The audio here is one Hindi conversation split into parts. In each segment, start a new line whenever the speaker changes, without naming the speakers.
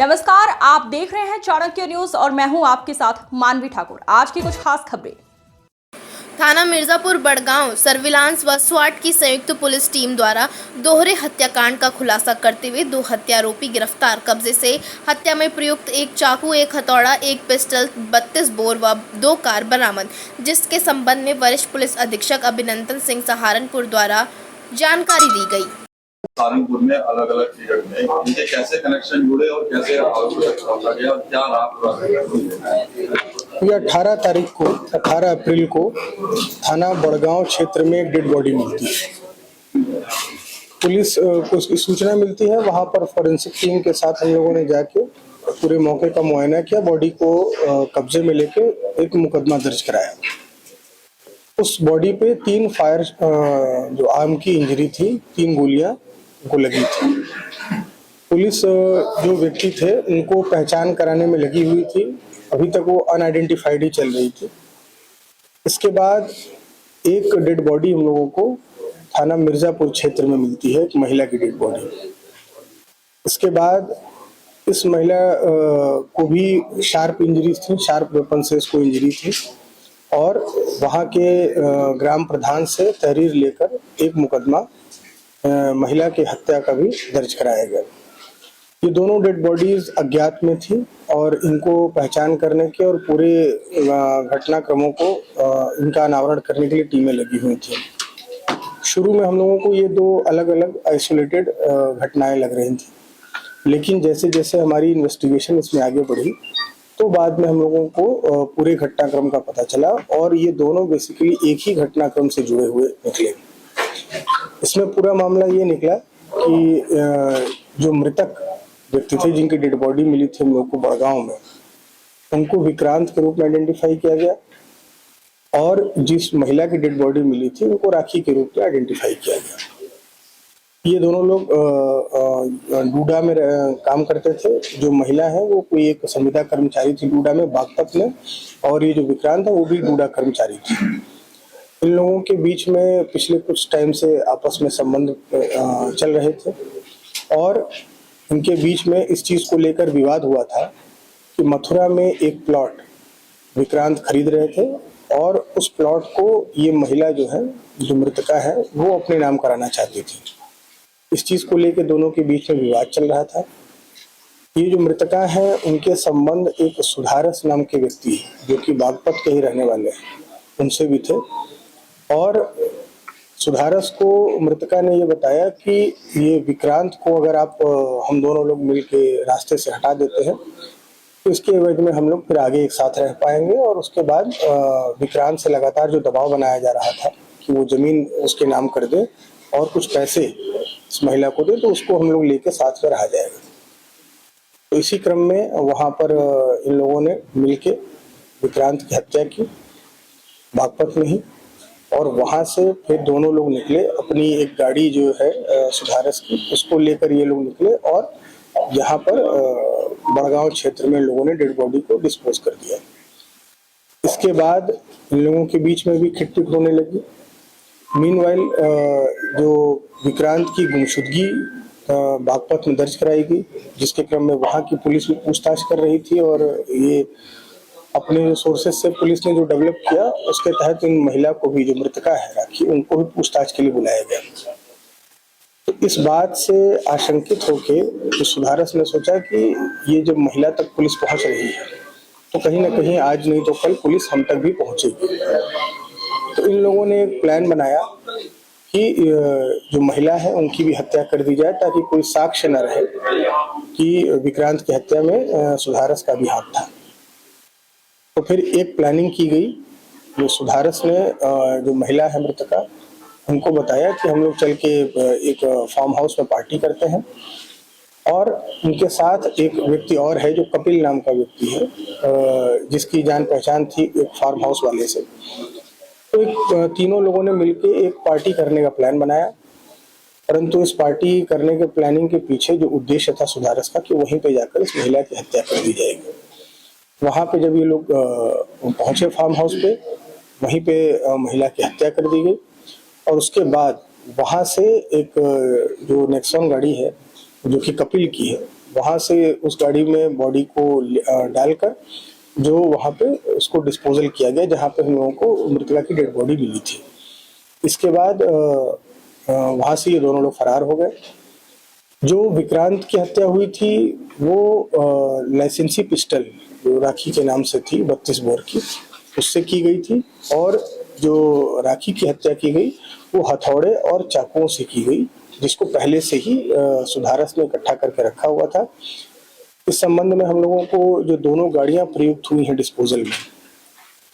नमस्कार, आप देख रहे हैं चाणक्य न्यूज और मैं हूं आपके साथ मानवी ठाकुर। आज की कुछ खास खबरें।
थाना मिर्जापुर बड़गांव सर्विलांस व स्वाट की संयुक्त पुलिस टीम द्वारा दोहरे हत्याकांड का खुलासा करते हुए 2 हत्यारोपी गिरफ्तार। कब्जे से हत्या में प्रयुक्त एक चाकू, एक हथौड़ा, एक पिस्टल, 32 बोर व 2 कार बरामद, जिसके संबंध में वरिष्ठ पुलिस अधीक्षक अभिनंदन सिंह सहारनपुर द्वारा जानकारी दी गई।
सहारनपुर में अलग अलग पीरियड में इनके कैसे कनेक्शन जुड़े और कैसे पहुंचा गया, क्या
ये 18 अप्रैल को थाना बड़गांव क्षेत्र में एक डेड बॉडी मिलती है। पुलिस को उसकी सूचना मिलती है। वहां पर फॉरेंसिक टीम के साथ हम लोगों ने जाके पूरे मौके का मुआयना किया, बॉडी को कब्जे में लेके एक मुकदमा दर्ज कराया। उस बॉडी पे 3 फायर जो आर्म की इंजरी थी, 3 गोलियां उनको लगी थी। पुलिस जो व्यक्ति थे उनको पहचान कराने में लगी हुई थी। अभी तक वो अनआइडेंटिफाइड ही चल रही थी। इसके बाद एक डेड बॉडी हम लोगों को थाना मिर्जापुर क्षेत्र में मिलती है, एक महिला की डेड बॉडी। इसके बाद इस महिला को भी शार्प इंजरीज थी, शार्प वेपन से इसको इंजरी थी और वहाँ के ग्राम प्रधान से तहरीर लेकर एक मुकदमा महिला की हत्या का भी दर्ज कराया गया। ये दोनों डेड बॉडीज अज्ञात में थी और इनको पहचान करने के और पूरे घटनाक्रमों को इनका अनावरण करने के लिए टीमें लगी हुई थी। शुरू में हम लोगों को ये 2 अलग अलग आइसोलेटेड घटनाएं लग रही थी, लेकिन जैसे जैसे हमारी इन्वेस्टिगेशन इसमें आगे बढ़ी तो बाद में हम लोगों को पूरे घटनाक्रम का पता चला और ये दोनों बेसिकली एक ही घटनाक्रम से जुड़े हुए निकले। इसमें पूरा मामला ये निकला कि जो मृतक व्यक्ति थे जिनकी डेड बॉडी मिली थी हम लोग को बड़गांव में, उनको विक्रांत के रूप में आइडेंटिफाई किया गया और जिस महिला की डेड बॉडी मिली थी उनको राखी के रूप में आइडेंटिफाई किया गया। ये दोनों लोग डूडा में काम करते थे। जो महिला है वो कोई एक संविदा कर्मचारी थी डूडा में, बागपत में, और ये जो विक्रांत है वो भी डूडा कर्मचारी थी। इन लोगों के बीच में पिछले कुछ टाइम से आपस में संबंध चल रहे थे और इनके बीच में इस चीज को लेकर विवाद हुआ था कि मथुरा में एक प्लॉट विक्रांत खरीद रहे थे और उस प्लॉट को ये महिला जो है, जो मृतका है, वो अपने नाम कराना चाहती थी। इस चीज को लेकर दोनों के बीच में विवाद चल रहा था। ये जो मृतका है उनके संबंध एक सुधारस नाम के व्यक्ति जो कि बागपत के ही रहने वाले हैं उनसे भी थे और सुधारस को मृतका ने ये बताया कि ये विक्रांत को अगर आप हम दोनों लोग मिलके रास्ते से हटा देते हैं तो इसके एवज में हम लोग फिर आगे एक साथ रह पाएंगे। और उसके बाद विक्रांत से लगातार जो दबाव बनाया जा रहा था कि वो जमीन उसके नाम कर दे और कुछ पैसे इस महिला को दे तो उसको हम लोग लेके साथ में रहा जाएगा। तो इसी क्रम में वहां पर इन लोगों ने मिलके विक्रांत की हत्या की बागपत में ही और वहां से फिर दोनों लोग निकले। अपनी एक गाड़ी जो है सुधारस की, उसको लेकर ये लोग निकले और यहाँ पर बड़गांव क्षेत्र में लोगों ने डेड बॉडी को डिस्पोज कर दिया। इसके बाद इन लोगों के बीच में भी खिटपिट होने लगी। मीनवाइल जो विक्रांत की गुमशुदगी बागपत में दर्ज कराई गई, जिसके क्रम में वहाँ की पुलिस भी पूछताछ कर रही थी और ये अपने सोर्सेज से पुलिस ने जो डेवलप किया उसके तहत इन महिला को भी, जो मृतका है राखी, उनको भी पूछताछ के लिए बुलाया गया। तो इस बात से आशंकित होके तो सुधारस ने सोचा कि ये जब महिला तक पुलिस पहुंच रही है तो कहीं ना कहीं आज नहीं तो कल पुलिस हम तक भी पहुंचेगी। तो इन लोगों ने एक प्लान बनाया कि जो महिला है उनकी भी हत्या कर दी जाए ताकि कोई साक्ष्य न रहे कि विक्रांत की हत्या में सुधारस का भी हाथ था। तो फिर एक प्लानिंग की गई। जो सुधारस ने जो महिला है मृतका, उनको बताया कि हम लोग चल के एक फार्म हाउस में पार्टी करते हैं और उनके साथ एक व्यक्ति और है जो कपिल नाम का व्यक्ति है, जिसकी जान पहचान थी एक फार्म हाउस वाले से। तो तीनों लोगों ने मिलकर एक पार्टी करने का प्लान बनाया, परंतु इस पार्टी करने के प्लानिंग के पीछे जो उद्देश्य था सुधारस का कि वहीं पे जाकर इस महिला की हत्या कर दी जाएगी। वहां पे जब ये लोग पहुंचे फार्म हाउस पे, वहीं पे महिला की हत्या कर दी गई और उसके बाद वहां से एक जो नेक्सॉन गाड़ी है जो कि कपिल की है, वहाँ से उस गाड़ी में बॉडी को डालकर जो वहाँ पे उसको डिस्पोजल किया गया, जहाँ पे हम लोगों को मृतका की डेड बॉडी मिली थी। इसके बाद वहाँ से ये दोनों लोग फरार हो गए। जो विक्रांत की हत्या हुई थी वो लाइसेंसी पिस्टल जो राखी के नाम से थी 32 बोर की, उससे की गई थी, और जो राखी की हत्या की गई वो हथौड़े और चाकुओं से की गई, जिसको पहले से ही सुधारस में इकट्ठा करके रखा हुआ था। इस संबंध में हम लोगों को जो दोनों गाड़ियां प्रयुक्त हुई हैं डिस्पोजल में,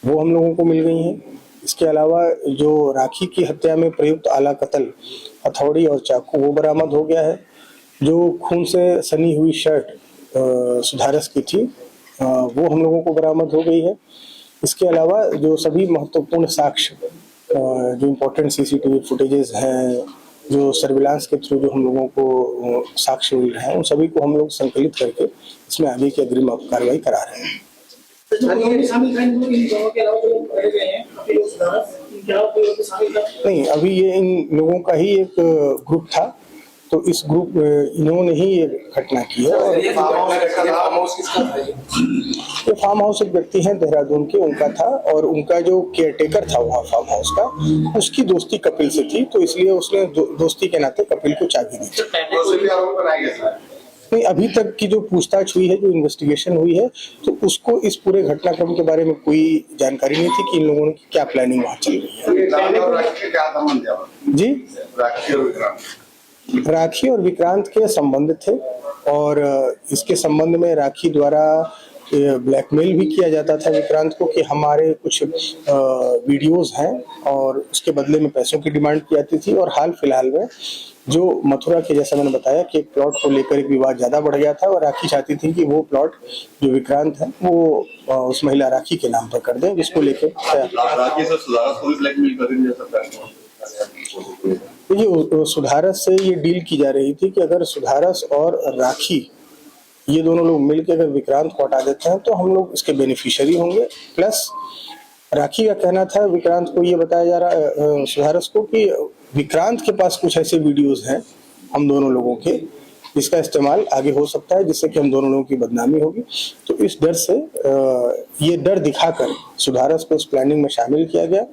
वो हम लोगों को मिल गई हैं। इसके अलावा जो राखी की हत्या में प्रयुक्त आला कत्ल हथौड़ी और चाकू वो बरामद हो गया है। जो खून से सनी हुई शर्ट सुधारस की थी वो हम लोगों को बरामद हो गई है। इसके अलावा जो सभी महत्वपूर्ण साक्ष्य जो इम्पोर्टेंट सीसीटीवी फुटेजेस हैं, जो सर्विलांस के थ्रू जो हम लोगों को साक्ष्य मिल रहे हैं, उन सभी को हम लोग संकलित करके इसमें आगे की अग्रिम कार्रवाई करा रहे हैं। नहीं, अभी ये इन लोगों का ही एक ग्रुप था, तो इस ग्रुप इन्होंने ही ये घटना की है। और ये फार्म हाउस एक व्यक्ति हैं देहरादून के, उनका था, और उनका जो केयरटेकर था वहाँ फार्म हाउस का, उसकी दोस्ती कपिल से थी, तो इसलिए उसने दोस्ती के नाते कपिल को चाबी दी थी। नहीं, अभी तक की जो पूछताछ हुई है, जो इन्वेस्टिगेशन हुई है, तो उसको इस पूरे घटनाक्रम के बारे में कोई जानकारी नहीं थी कि इन लोगों की क्या प्लानिंग वहाँ चल रही है। जी, राखी और विक्रांत के संबंध थे, और इसके संबंध में राखी द्वारा ब्लैकमेल भी किया जाता था विक्रांत को कि हमारे कुछ वीडियोस हैं, और उसके बदले में पैसों की डिमांड की जाती थी। और हाल फिलहाल में जो मथुरा के, जैसा मैंने बताया कि एक प्लॉट को लेकर एक विवाद ज्यादा बढ़ गया था, और राखी चाहती थी कि वो प्लॉट जो विक्रांत है वो उस महिला राखी के नाम पर कर दें, जिसको लेकर
राखी से सुधारस को भी ब्लैकमेल कर रही है।
देखिए, सुधारस से ये डील की जा रही थी कि अगर सुधारस और राखी ये दोनों लोग मिलकर अगर विक्रांत को हटा देते हैं तो हम लोग इसके बेनिफिशियरी होंगे। प्लस राखी का कहना था, विक्रांत को ये बताया जा रहा सुधारस को कि विक्रांत के पास कुछ ऐसे वीडियोस हैं हम दोनों लोगों के, जिसका इस्तेमाल आगे हो सकता है, जिससे कि हम दोनों लोगों की बदनामी होगी। तो इस डर से ये डर दिखाकर सुधारस को इस प्लानिंग में शामिल किया गया,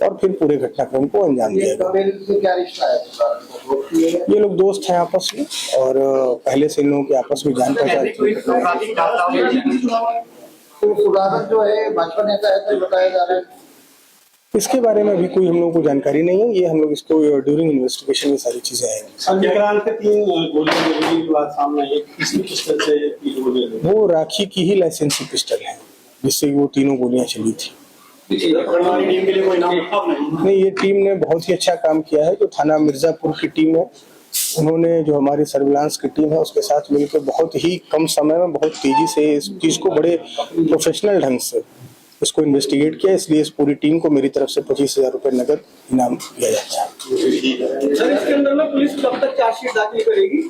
और फिर पूरे घटनाक्रम को अंजाम दिया गया।
क्या रिश्ता है?
ये लोग दोस्त हैं आपस में, और पहले से इन लोगों के आपस में जान पहचान थी।
सुधारस जो है भाजपा नेता है तो बताया जा रहा है,
इसके बारे में अभी कोई हम लोगों को जानकारी नहीं है। ये हम लोग इसको ड्यूरिंग इन्वेस्टिगेशन में सारी चीजें आएंगी।
विक्रांत के 3 गोलियां लगी की बात सामने आई, किसी पिस्टल से 3 गोलियां लगी?
वो राखी की ही लाइसेंसी पिस्टल है, जिससे वो 3 गोलियां चली थी।
टीम के लिए कोई नाम
नहीं, ये टीम ने बहुत ही अच्छा काम किया है। जो थाना मिर्जापुर की टीम है, उन्होंने जो हमारी सर्विलांस की टीम है उसके साथ मिलकर बहुत ही कम समय में बहुत तेजी से इस चीज को बड़े प्रोफेशनल ढंग से इसको इन्वेस्टिगेट किया। इसलिए इस पूरी टीम को मेरी तरफ से 25,000 रुपए नगद इनाम दिया जाता है।
सर, इसके अंदर में पुलिस कब तक चार्जशीट दाखिल करेगी?